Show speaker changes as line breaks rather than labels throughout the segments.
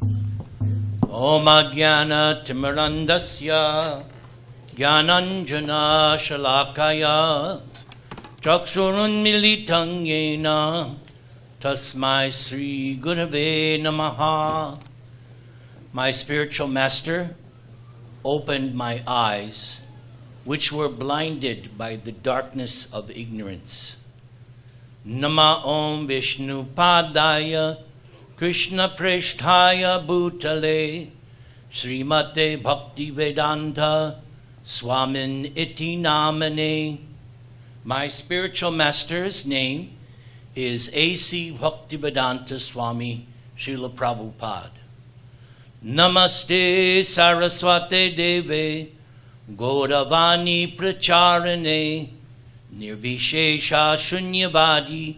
Om Ajnana Timirandasya Jnananjana Shalakaya Chakshurunmilitam Yena Tasmai Sri Gurave Namaha. My spiritual master opened my eyes, which were blinded by the darkness of ignorance. Nama Om Vishnu Padaya Krishna Preshthaya Bhutale Srimate Bhakti Vedanta Swamin Iti Namane. My spiritual master's name is A.C. Bhaktivedanta Swami Srila Prabhupada. Namaste Saraswate Deve Gauravani Pracharane Nirvishesha Shunyavadi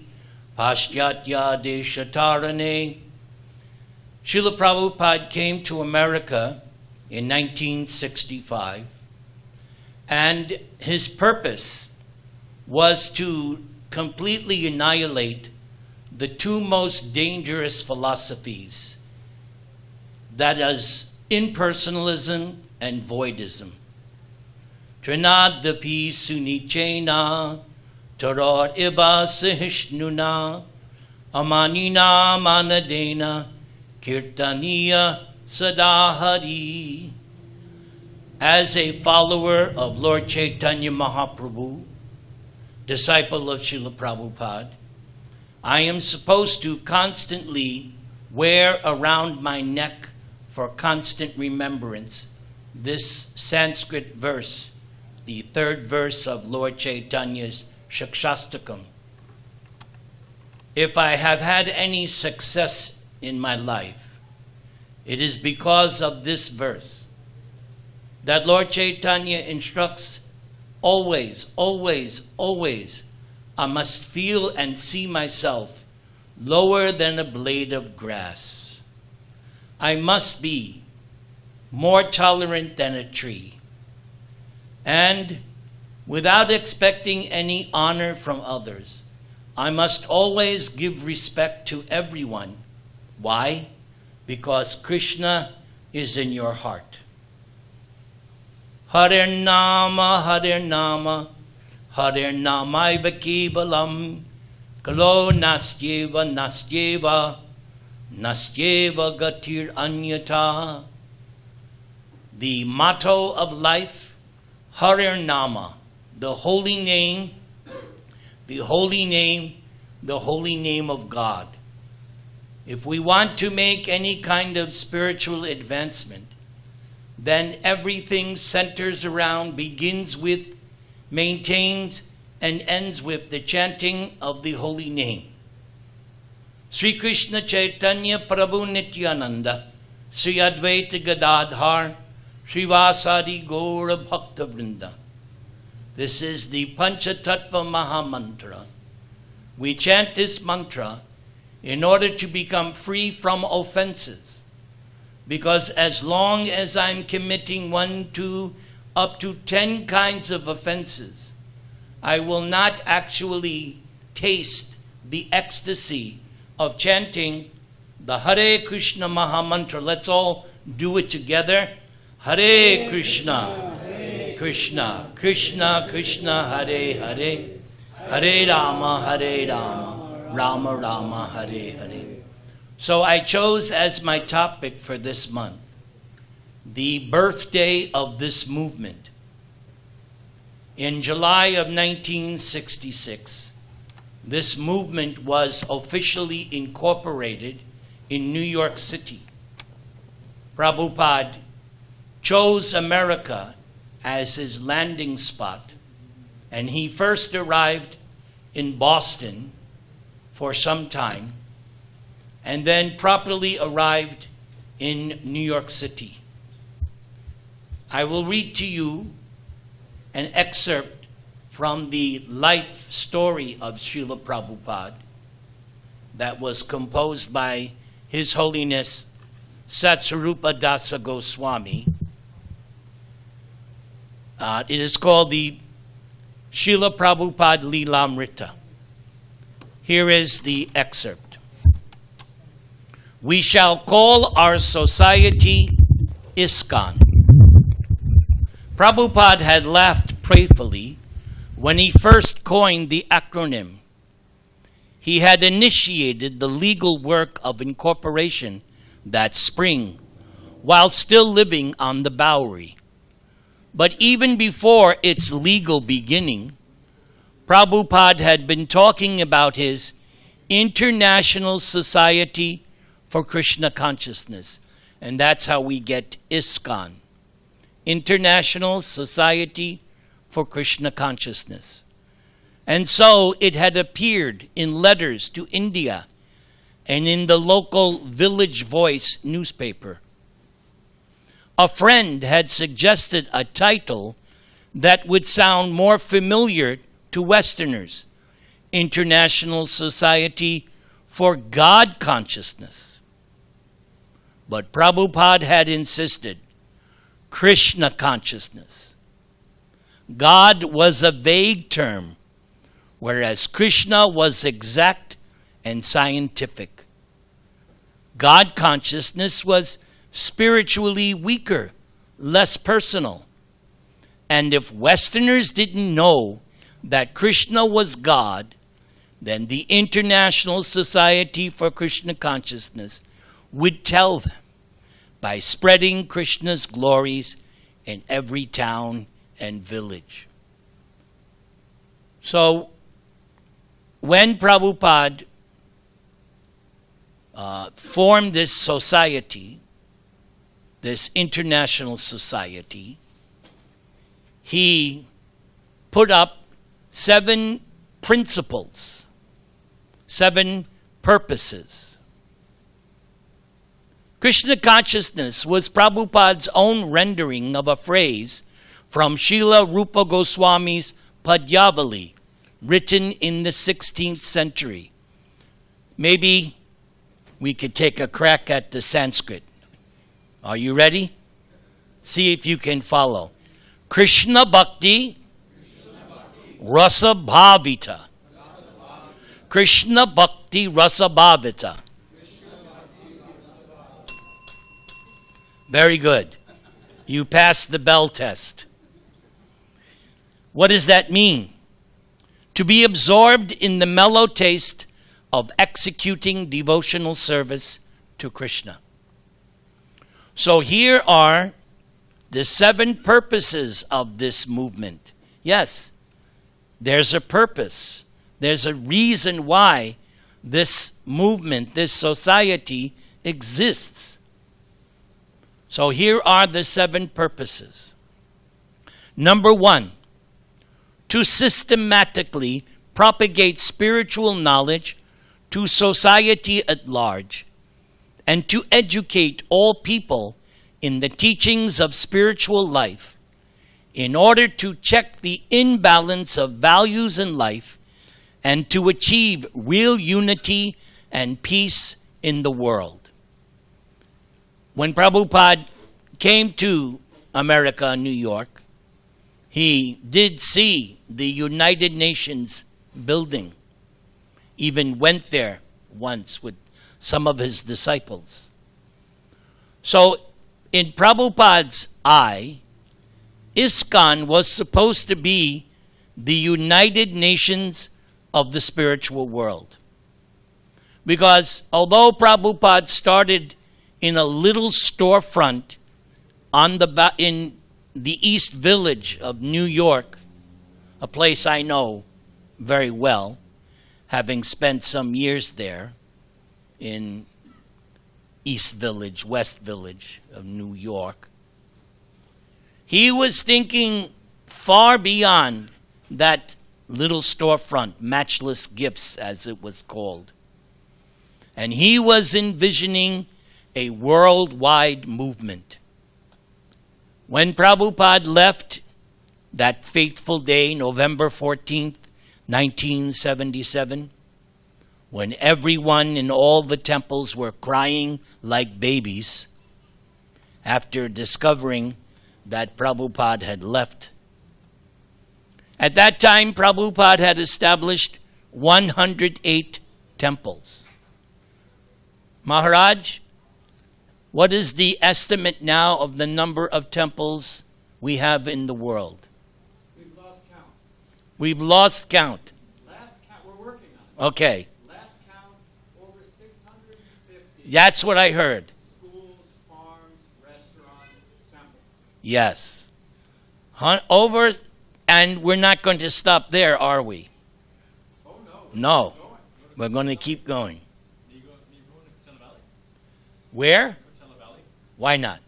Paschatya Deshatarane. Srila Prabhupada came to America in 1965, and his purpose was to completely annihilate the two most dangerous philosophies, that is, impersonalism and voidism. Trinadapi sunichena taror iba sahishnuna amanina manadena kirtaniya sadahari. As a follower of Lord Chaitanya Mahaprabhu, disciple of Srila Prabhupada, I am supposed to constantly wear around my neck for constant remembrance this Sanskrit verse, the third verse of Lord Chaitanya's Shikshastakam. If I have had any success in my life, it is because of this verse, that Lord Chaitanya instructs always, always, always, I must feel and see myself lower than a blade of grass. I must be more tolerant than a tree. And without expecting any honor from others, I must always give respect to everyone. Why? Because Krishna is in your heart. Hare Nama, Hare Nama, Hare Namaiva Kevalam, Kalo Nastyeva, Nastyeva, Nastyeva Gatir Anyata. The motto of life, Hare Nama, the holy name, the holy name, the holy name of God. If we want to make any kind of spiritual advancement, then everything centers around, begins with, maintains, and ends with the chanting of the holy name. Sri Krishna Chaitanya Prabhu Nityananda, Sri Advaita Gadadhar, Srivasadi Gaura Bhakta Vrinda. This is the Panchatattva Maha Mantra. We chant this mantra in order to become free from offenses. Because as long as I'm committing 1, 2, up to 10 kinds of offenses, I will not actually taste the ecstasy of chanting the Hare Krishna Maha Mantra. Let's all do it together. Hare Krishna, Krishna, Krishna, Krishna, Hare Hare, Hare Rama, Rama Rama, Hare Hare. So I chose as my topic for this month the birthday of this movement. In July of 1966, this movement was officially incorporated in New York City. Prabhupada chose America as his landing spot, and he first arrived in Boston for some time, and then properly arrived in New York City. I will read to you an excerpt from the life story of Srila Prabhupada that was composed by His Holiness Satsvarupa Dasa Goswami. It is called the Srila Prabhupada Leelamrita. Here is the excerpt. We shall call our society ISKCON. Prabhupada had laughed playfully when he first coined the acronym. He had initiated the legal work of incorporation that spring while still living on the Bowery. But even before its legal beginning, Prabhupada had been talking about his International Society for Krishna Consciousness. And that's how we get ISKCON, International Society for Krishna Consciousness. And so it had appeared in letters to India and in the local Village Voice newspaper. A friend had suggested a title that would sound more familiar to Westerners, International Society for God Consciousness. But Prabhupada had insisted, Krishna Consciousness. God was a vague term, whereas Krishna was exact and scientific. God Consciousness was spiritually weaker, less personal. And if Westerners didn't know that Krishna was God, then the International Society for Krishna Consciousness would tell them by spreading Krishna's glories in every town and village. So, when Prabhupada formed this society, this international society, he put up 7 principles, 7 purposes. Krishna consciousness was Prabhupada's own rendering of a phrase from Srila Rupa Goswami's Padyavali, written in the 16th century. Maybe we could take a crack at the Sanskrit. Are you ready? See if you can follow. Krishna Bhakti, Rasa Bhavita. Krishna Bhakti Rasa Bhavita. Very good. You passed the bell test. What does that mean? To be absorbed in the mellow taste of executing devotional service to Krishna. So here are the 7 purposes of this movement. Yes, there's a purpose. There's a reason why this movement, this society exists. So here are the 7 purposes. Number 1, to systematically propagate spiritual knowledge to society at large, and to educate all people in the teachings of spiritual life in order to check the imbalance of values in life and to achieve real unity and peace in the world. When Prabhupada came to America, New York, he did see the United Nations building, even went there once with some of his disciples. So, in Prabhupada's eye, ISKCON was supposed to be the United Nations of the spiritual world. Because although Prabhupada started in a little storefront in the East Village of New York, a place I know very well, having spent some years there, in East Village, West Village of New York. He was thinking far beyond that little storefront, Matchless Gifts as it was called. And he was envisioning a worldwide movement. When Prabhupada left that fateful day, November 14th, 1977, when everyone in all the temples were crying like babies after discovering that Prabhupada had left. At that time, Prabhupada had established 108 temples. Maharaj, What is the estimate now of the number of temples we have in the world?
We've lost count.
We've lost count.
Last count, we're working on it.
Okay.
Last count, over 650.
That's what I heard.
Schools, farms, restaurants, temples.
Yes. Over, and we're not going to stop there, are we?
Oh, no.
No.
Keep going.
We're going to keep going.
You going to Coachella Valley?
Where?
Coachella Valley?
Why not?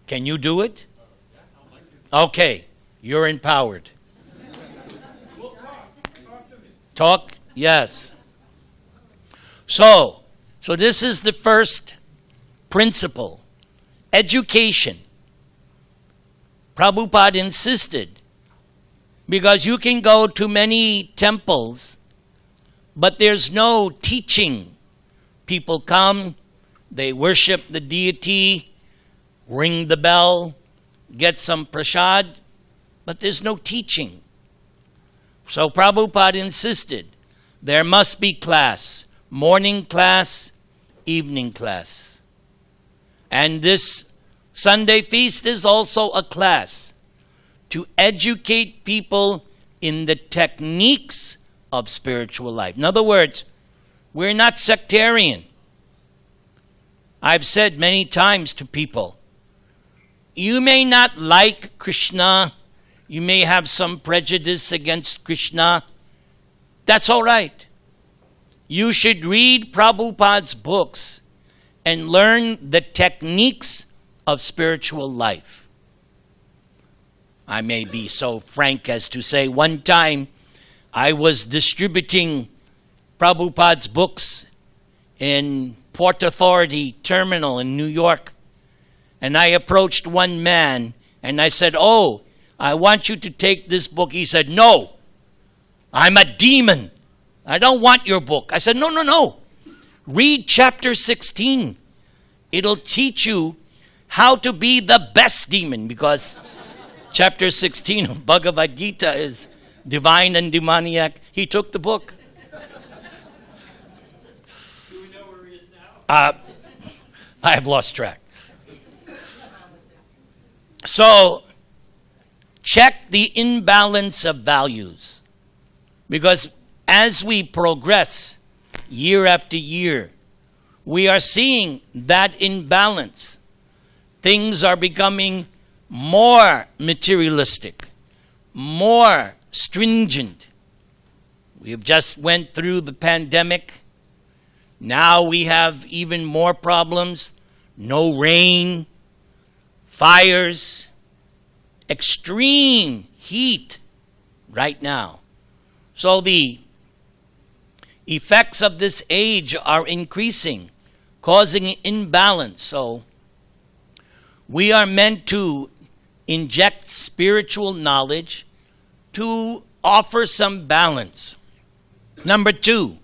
Can you do it?
Yeah, I'd like to.
Okay. You're empowered.
We'll talk. Talk to me.
Talk? Yes. So this is the first principle. Education. Prabhupada insisted, because you can go to many temples, but there's no teaching. People come, they worship the deity, ring the bell, get some prasad, but there's no teaching. So Prabhupada insisted there must be class, morning class, evening class. And this Sunday feast is also a class to educate people in the techniques of spiritual life. In other words, we're not sectarian. I've said many times to people, you may not like Krishna, you may have some prejudice against Krishna. That's all right. You should read Prabhupada's books and learn the techniques of spiritual life. I may be so frank as to say one time I was distributing Prabhupada's books in Port Authority Terminal in New York, and I approached one man and I said, "Oh, I want you to take this book." He said, "No, I'm a demon. I don't want your book." I said, No. Read chapter 16. It'll teach you how to be the best demon, because chapter 16 of Bhagavad Gita is divine and demoniac. He took the book.
Do we know where he is now?
I have lost track. So, check the imbalance of values, because as we progress year after year, we are seeing that imbalance. Things are becoming more materialistic, more stringent. We have just went through the pandemic. Now we have even more problems. No rain, fires, extreme heat right now. So the effects of this age are increasing, causing imbalance. So we are meant to inject spiritual knowledge to offer some balance. Number 2,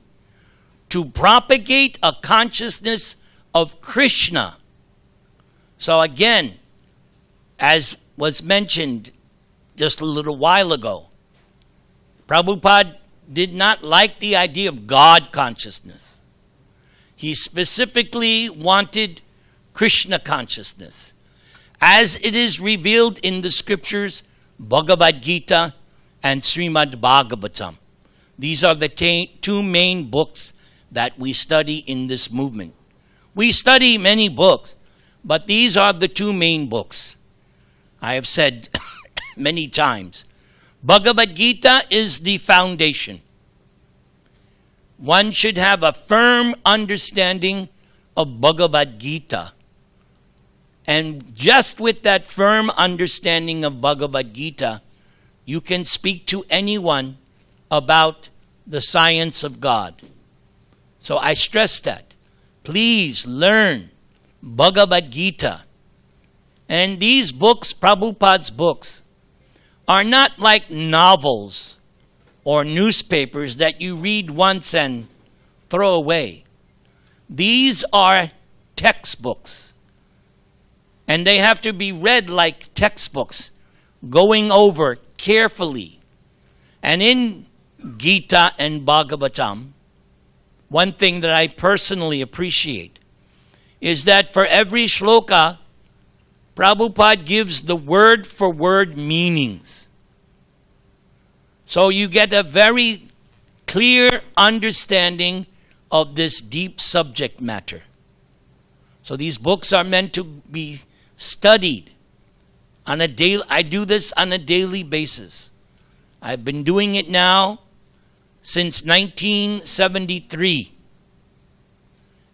to propagate a consciousness of Krishna. So again, as was mentioned just a little while ago, Prabhupada did not like the idea of God consciousness. He specifically wanted Krishna consciousness, as it is revealed in the scriptures, Bhagavad Gita and Srimad Bhagavatam. These are the two main books that we study in this movement. We study many books, but these are the two main books. I have said many times, Bhagavad Gita is the foundation. One should have a firm understanding of Bhagavad Gita. And just with that firm understanding of Bhagavad Gita, you can speak to anyone about the science of God. So I stress that. Please learn Bhagavad Gita. And these books, Prabhupada's books, are not like novels or newspapers that you read once and throw away. These are textbooks. And they have to be read like textbooks, going over carefully. And in Gita and Bhagavatam, one thing that I personally appreciate, is that for every shloka, Prabhupada gives the word for word meanings. So you get a very clear understanding of this deep subject matter. So these books are meant to be studied on a daily. I do this on a daily basis. I've been doing it now since 1973.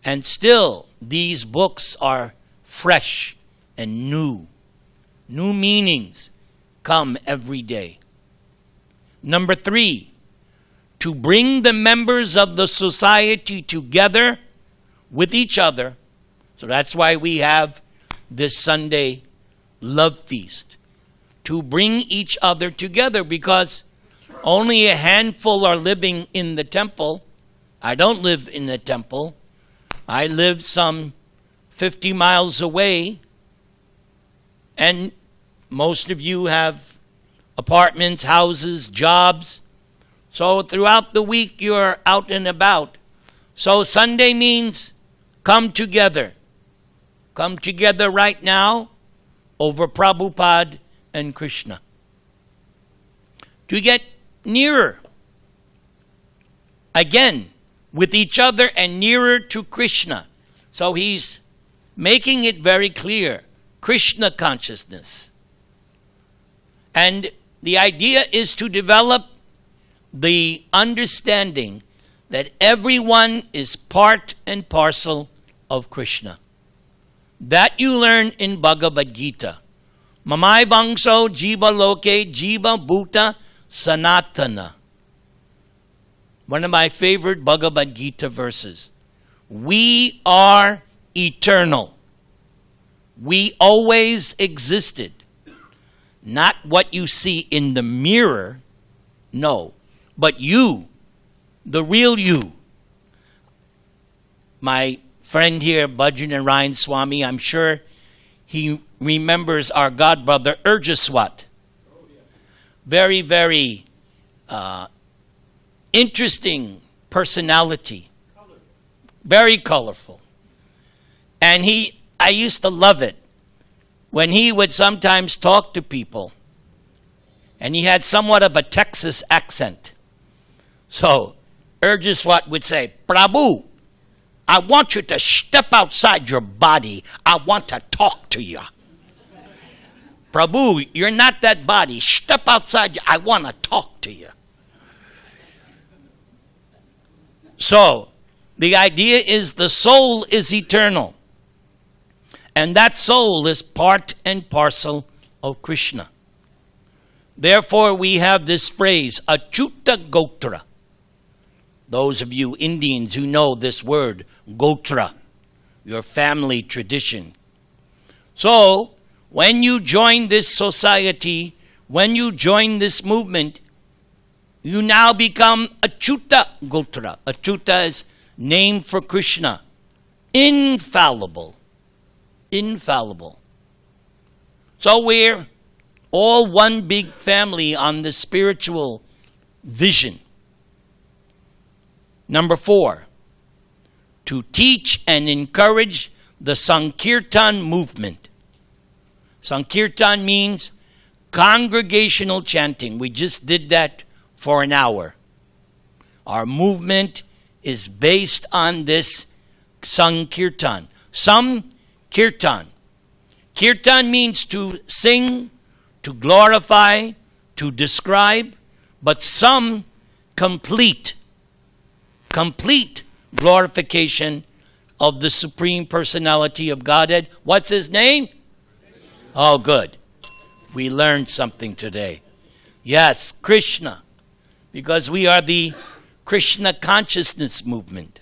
And still, these books are fresh and new. New meanings come every day. Number 3, to bring the members of the society together with each other. So that's why we have this Sunday love feast. To bring each other together, because only a handful are living in the temple. I don't live in the temple. I live some 50 miles away. And most of you have apartments, houses, jobs. So throughout the week you're out and about. So Sunday means come together. Come together right now over Prabhupada and Krishna. To get nearer again with each other and nearer to Krishna. So he's making it very clear. Krishna consciousness. And the idea is to develop the understanding that everyone is part and parcel of Krishna. That you learn in Bhagavad Gita. Mamai bangso jiva loke jiva bhuta sanatana. One of my favorite Bhagavad Gita verses. We are eternal. We always existed. Not what you see in the mirror, no, but you, the real you. My friend here, Bhajanarayan Swami, I'm sure he remembers our godbrother Urjaswat. Very, very interesting personality. Very colorful. And I used to love it when he would sometimes talk to people. And he had somewhat of a Texas accent. So Urjaswat would say, Prabhu, I want you to step outside your body. I want to talk to you. Prabhu, you're not that body. Step outside. I want to talk to you. So the idea is the soul is eternal. And that soul is part and parcel of Krishna. Therefore, we have this phrase, Achyuta Gotra. Those of you Indians who know this word, Gotra, your family tradition. So, when you join this society, when you join this movement, you now become Achyuta Gotra. Achyuta is name for Krishna. Infallible. Infallible. So we're all one big family on the spiritual vision. Number 4, to teach and encourage the Sankirtan movement. Sankirtan means congregational chanting. We just did that for an hour. Our movement is based on this Sankirtan. Kirtan. Kirtan means to sing, to glorify, to describe, but some complete glorification of the Supreme Personality of Godhead. What's his name? Oh, good. We learned something today. Yes, Krishna, because we are the Krishna consciousness movement.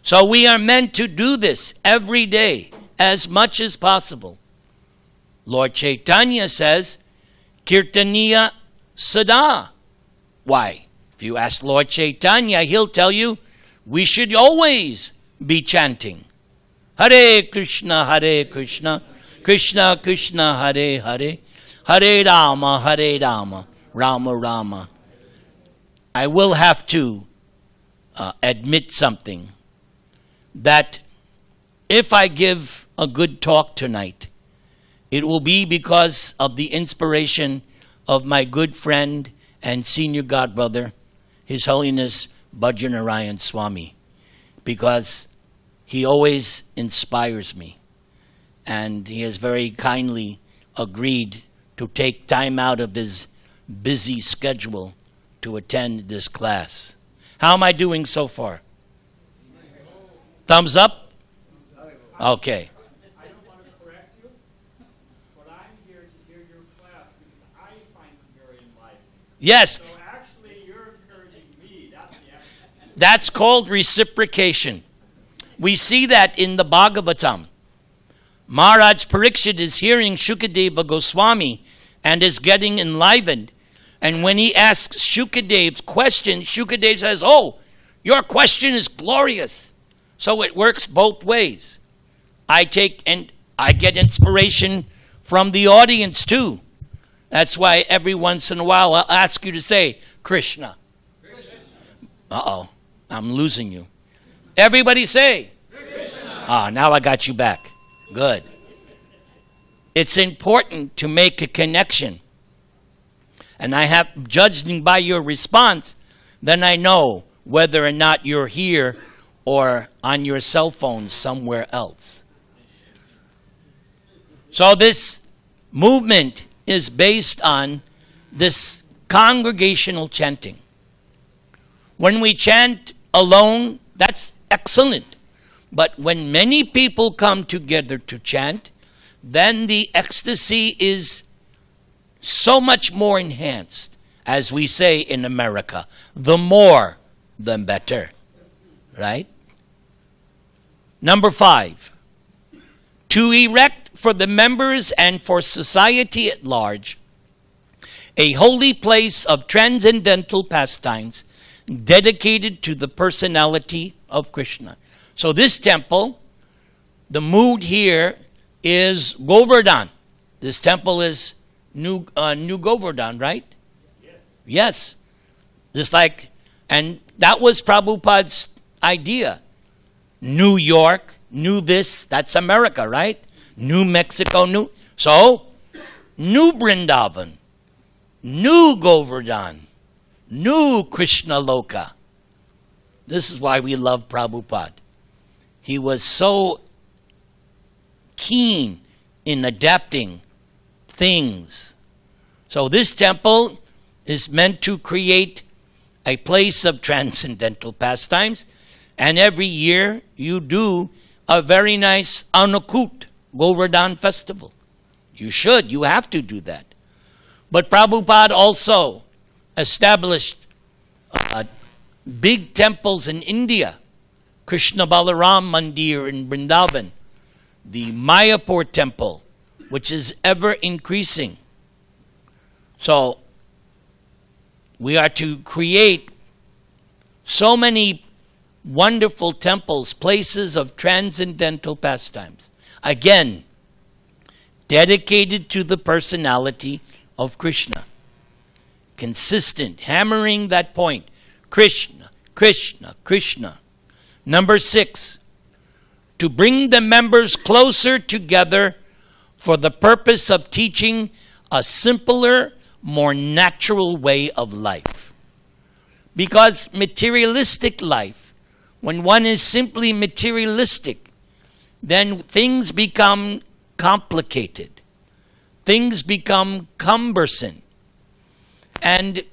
So we are meant to do this every day as much as possible. Lord Chaitanya says, Kirtaniya Sada. Why? If you ask Lord Chaitanya, he'll tell you we should always be chanting. Hare Krishna, Krishna Krishna, Hare Hare, Hare Rama, Rama Rama. I will have to admit something. That if I give a good talk tonight, it will be because of the inspiration of my good friend and senior godbrother, His Holiness Bhajanarayan Swami, because he always inspires me. And he has very kindly agreed to take time out of his busy schedule to attend this class. How am I doing so far? Thumbs up? Okay.
I don't want to correct you, but I'm here to hear your class because I find them very enlightening.
Yes.
So actually, you're encouraging me. That's the action.
That's called reciprocation. We see that in the Bhagavatam. Maharaj Parikshit is hearing Shukadeva Goswami and is getting enlivened. And when he asks Shukadev's question, Shukadev says, "Oh, your question is glorious." So it works both ways. I get inspiration from the audience too. That's why every once in a while I'll ask you to say, Krishna. Uh-oh, I'm losing you. Everybody say, Krishna. Ah, now I got you back. Good. It's important to make a connection. And I have, judging by your response, then I know whether or not you're here or on your cell phone somewhere else. So this movement is based on this congregational chanting. When we chant alone, that's excellent. But when many people come together to chant, then the ecstasy is so much more enhanced. As we say in America, the more, the better. Right? Number 5, to erect for the members and for society at large a holy place of transcendental pastimes dedicated to the personality of Krishna. So this temple, the mood here is Govardhan. This temple is New Govardhan, right? Yes. Yes. Just like, and that was Prabhupada's idea. New York, New this, that's America, right? New Mexico, New. So, New Vrindavan, New Govardhan, New Krishna Loka. This is why we love Prabhupada. He was so keen in adapting things. So this temple is meant to create a place of transcendental pastimes. And every year you do a very nice Anukut Govardhan festival. You should, you have to do that. But Prabhupada also established big temples in India. Krishna Balaram Mandir in Vrindavan. The Mayapur temple, which is ever increasing. So we are to create so many wonderful temples, places of transcendental pastimes. Again, dedicated to the personality of Krishna. Consistent, hammering that point. Krishna, Krishna, Krishna. Number 6, to bring the members closer together for the purpose of teaching a simpler, more natural way of life. Because materialistic life, when one is simply materialistic, then things become complicated. Things become cumbersome. And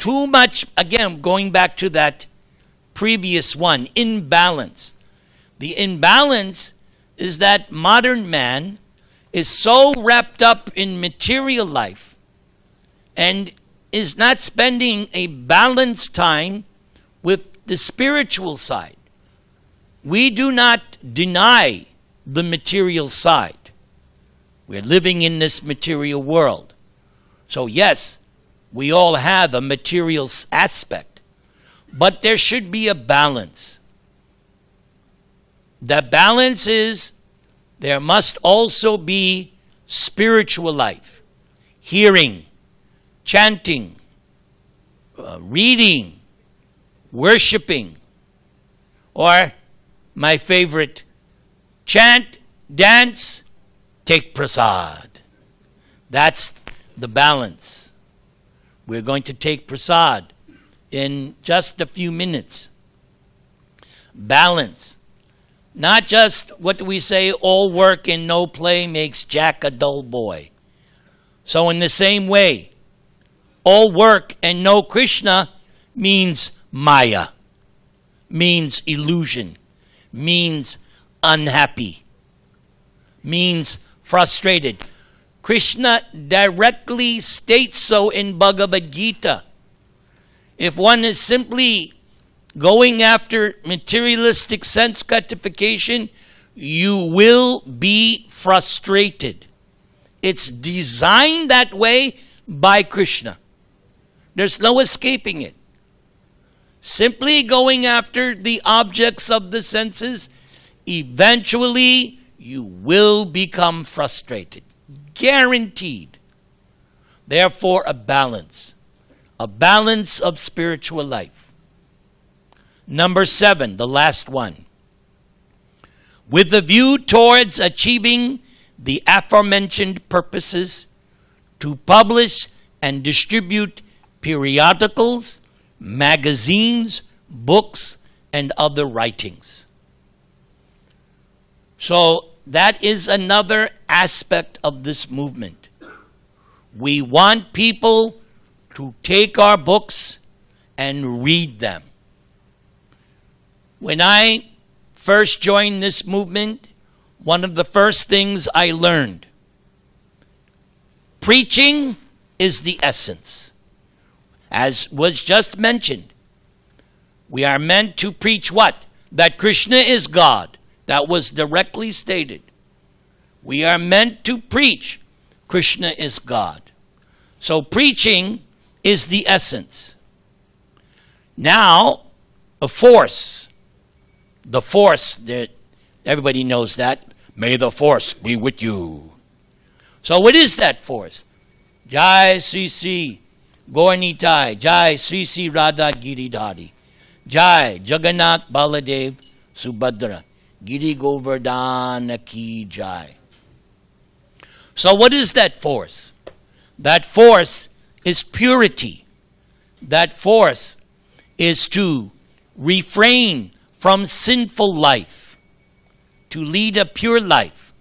too much, again, going back to that previous one, imbalance. The imbalance is that modern man is so wrapped up in material life and is not spending a balanced time with the spiritual side. We do not deny the material side. We're living in this material world. So yes, we all have a material aspect, but there should be a balance. The balance is there must also be spiritual life, hearing, chanting, reading, worshiping, or my favorite, chant, dance, take prasad. That's the balance. We're going to take prasad in just a few minutes. Balance. Not just, what do we say, all work and no play makes Jack a dull boy. So in the same way, all work and no Krishna means Maya, means illusion, means unhappy, means frustrated. Krishna directly states so in Bhagavad Gita. If one is simply going after materialistic sense gratification, you will be frustrated. It's designed that way by Krishna. There's no escaping it. Simply going after the objects of the senses, eventually you will become frustrated. Guaranteed. Therefore, a balance of spiritual life. Number 7, the last one. With the view towards achieving the aforementioned purposes, to publish and distribute periodicals, magazines, books, and other writings. So that is another aspect of this movement. We want people to take our books and read them. When I first joined this movement, one of the first things I learned, preaching is the essence. As was just mentioned, we are meant to preach what? That Krishna is God. That was directly stated. We are meant to preach Krishna is God. So preaching is the essence. Now, a force. The force, that everybody knows that. May the force be with you. So what is that force? Jai Sri Sri Gaurnitai, Jai Sri Sri Radha Giridhari, Jai Jagannath Baladev Subhadra, Giri Govardhana Ki Jai. So what is that force? That force is purity. That force is to refrain from sinful life, to lead a pure life.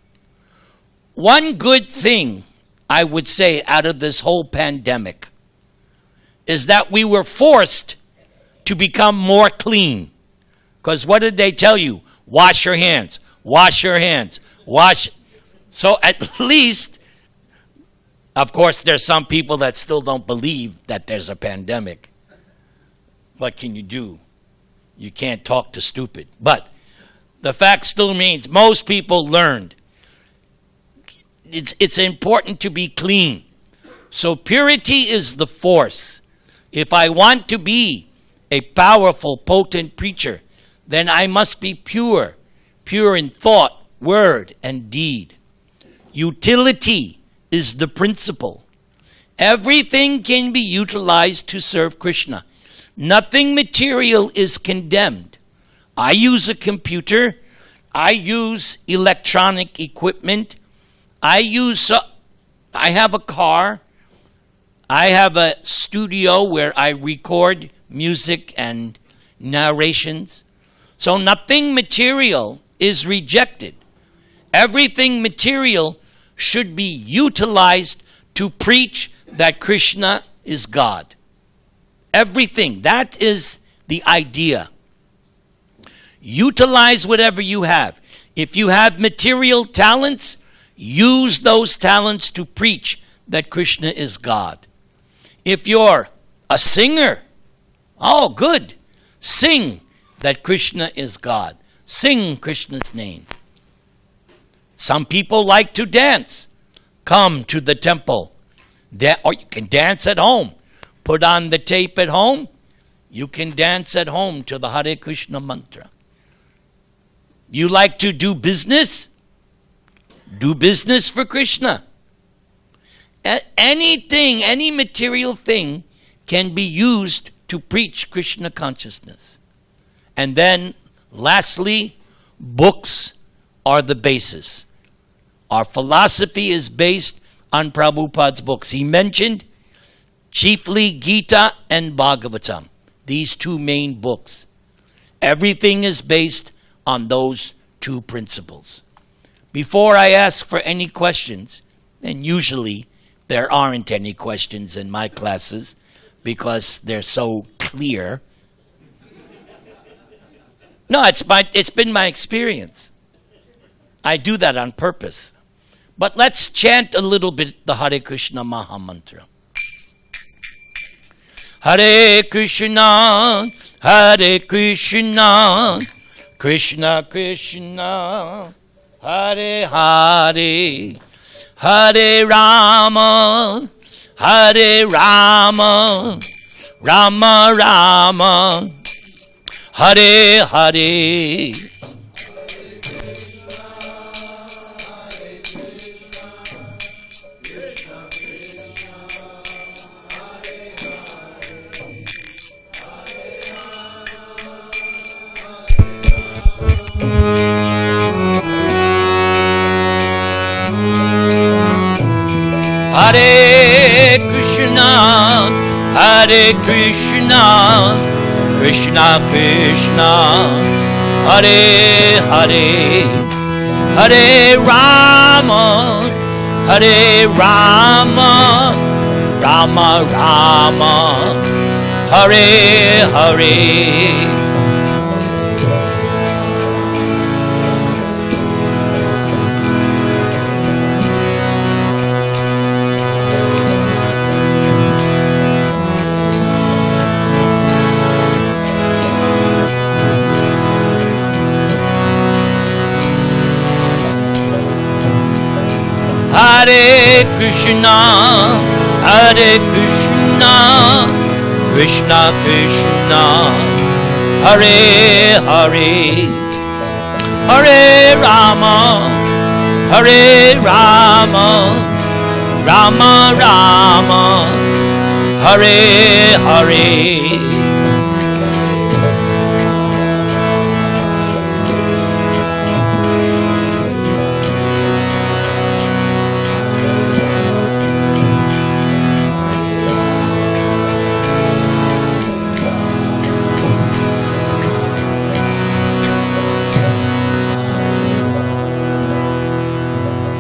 One good thing, I would say, out of this whole pandemic is that we were forced to become more clean. Because what did they tell you? Wash your hands, wash your hands, wash. So at least, of course, there's some people that still don't believe that there's a pandemic. What can you do? You can't talk to stupid. But the fact still remains, most people learned. It's important to be clean. So purity is the force. If I want to be a powerful, potent preacher, then I must be pure. Pure in thought, word, and deed. Utility is the principle. Everything can be utilized to serve Krishna. Nothing material is condemned. I use a computer. I use electronic equipment. I have a car. I have a studio where I record music and narrations. So nothing material is rejected. Everything material should be utilized to preach that Krishna is God. Everything. That is the idea. Utilize whatever you have. If you have material talents, use those talents to preach that Krishna is God. If you're a singer, oh, good. Sing that Krishna is God. Sing Krishna's name. Some people like to dance. Come to the temple. Or you can dance at home. Put on the tape at home. You can dance at home to the Hare Krishna mantra. You like to do business? Do business for Krishna. Anything, any material thing can be used to preach Krishna consciousness. And then, lastly, books, are the basis. Our philosophy is based on Prabhupada's books. He mentioned chiefly Gita and Bhagavatam, these two main books. Everything is based on those two principles. Before I ask for any questions, and usually there aren't any questions in my classes because they're so clear. No, it's been my experience. I do that on purpose. But let's chant a little bit the Hare Krishna Maha Mantra. Hare Krishna, Hare Krishna, Krishna Krishna, Hare Hare, Hare Rama, Hare Rama, Rama Rama, Hare Hare. Hare Krishna, Hare Krishna, Krishna Krishna, Hare Hare, Hare Rama, Hare Rama, Rama Rama, Hare Hare. Hare Krishna, Hare Krishna, Krishna Krishna, Hare Hare, Hare Rama, Hare Rama, Rama Rama, Hare Hare.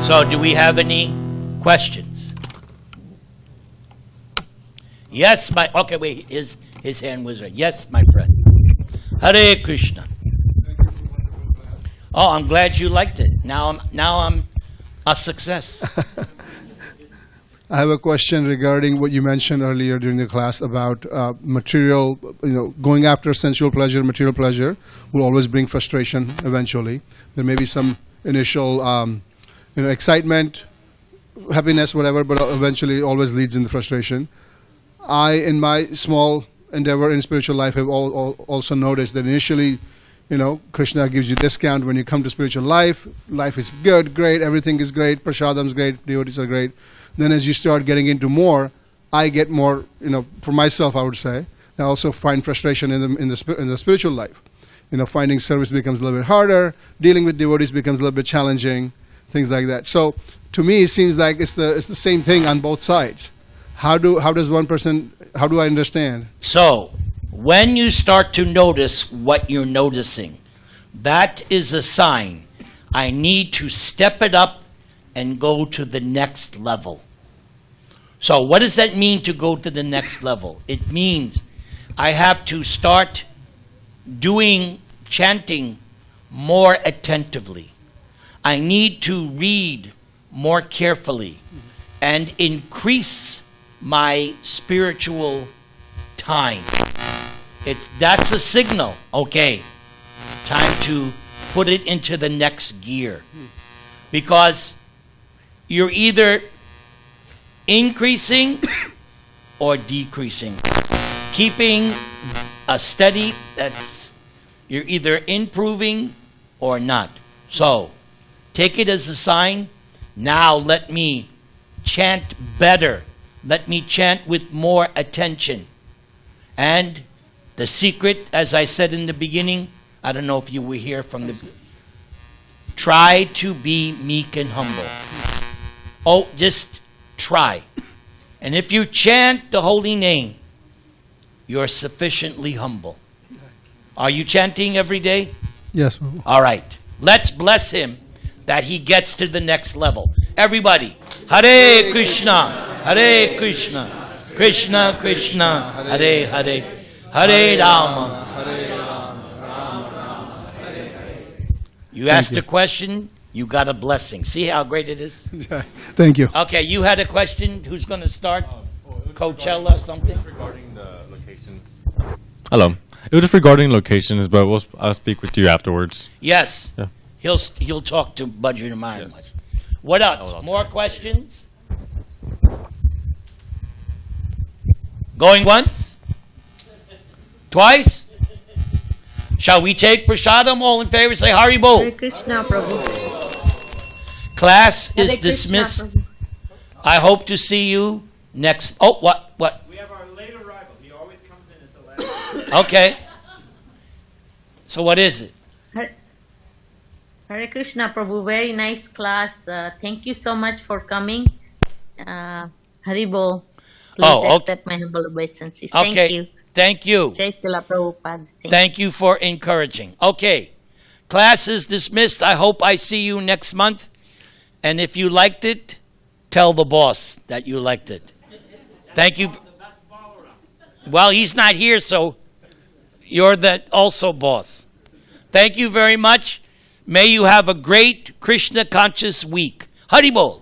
So, do we have any questions? Yes, okay, wait, his hand was right. Yes, my friend. Hare Krishna. Oh, I'm glad you liked it. Now I'm a success.
I have a question regarding what you mentioned earlier during the class about material, going after sensual pleasure, material pleasure will always bring frustration eventually. There may be some initial excitement, happiness, whatever, but eventually always leads in the frustration. In my small endeavor in spiritual life, have also noticed that initially, Krishna gives you discount when you come to spiritual life. Life is good, great, everything is great, prasadam's great, devotees are great. Then as you start getting into more, I get more, for myself, I would say. I also find frustration in the spiritual life. Finding service becomes a little bit harder, dealing with devotees becomes a little bit challenging. Things like that. So to me, it seems like it's the same thing on both sides. How do I understand?
So when you start to notice what you're noticing, that is a sign. I need to step it up and go to the next level. So what does that mean to go to the next level? It means I have to start doing chanting more attentively. I need to read more carefully and increase my spiritual time. That's a signal. Okay, time to put it into the next gear. Because you're either increasing or decreasing. Keeping a steady, you're either improving or not. So, take it as a sign. Now let me chant better. Let me chant with more attention. And the secret, as I said in the beginning, I don't know if you were here from the Try to be meek and humble. Oh, just try. And if you chant the holy name, you're sufficiently humble. Are you chanting every day?
Yes, Prabhu.
All right. Let's bless him that he gets to the next level. Everybody. Hare Krishna. Hare Krishna. Krishna Krishna. Hare Hare. Hare Rama.
Hare Rama, Rama Rama, Hare Hare.
You asked a question, you got a blessing. See how great it is?
Thank you.
Okay, you had a question. Who's going to start? Coachella or something?
Regarding the locations. Hello. It was just regarding locations, but I'll speak with you afterwards.
Yes.
Yeah.
He'll talk to Bajra Maharaj.
Yes.
What else? More questions? Going once? Twice? Shall we take prasadam? All in favor say
Hare
Haribol.
Krishna, Prabhu.
Class
Hare
is
Krishna,
dismissed.
Prabhu.
I hope to see you next. Oh, what?
We have our late arrival. He always comes in at the last.
Okay. So what is it?
Hare Krishna, Prabhu. Very nice class. Thank you so much for coming. Haribol. Please accept my humble obeisances.
Okay.
Thank you.
Thank you.
Jai Srila Prabhupada.
Thank you for encouraging. Okay. Class is dismissed. I hope I see you next month. And if you liked it, tell the boss that you liked it. Thank you. Well, he's not here, so you're the also boss. Thank you very much. May you have a great Krishna conscious week. Haribol.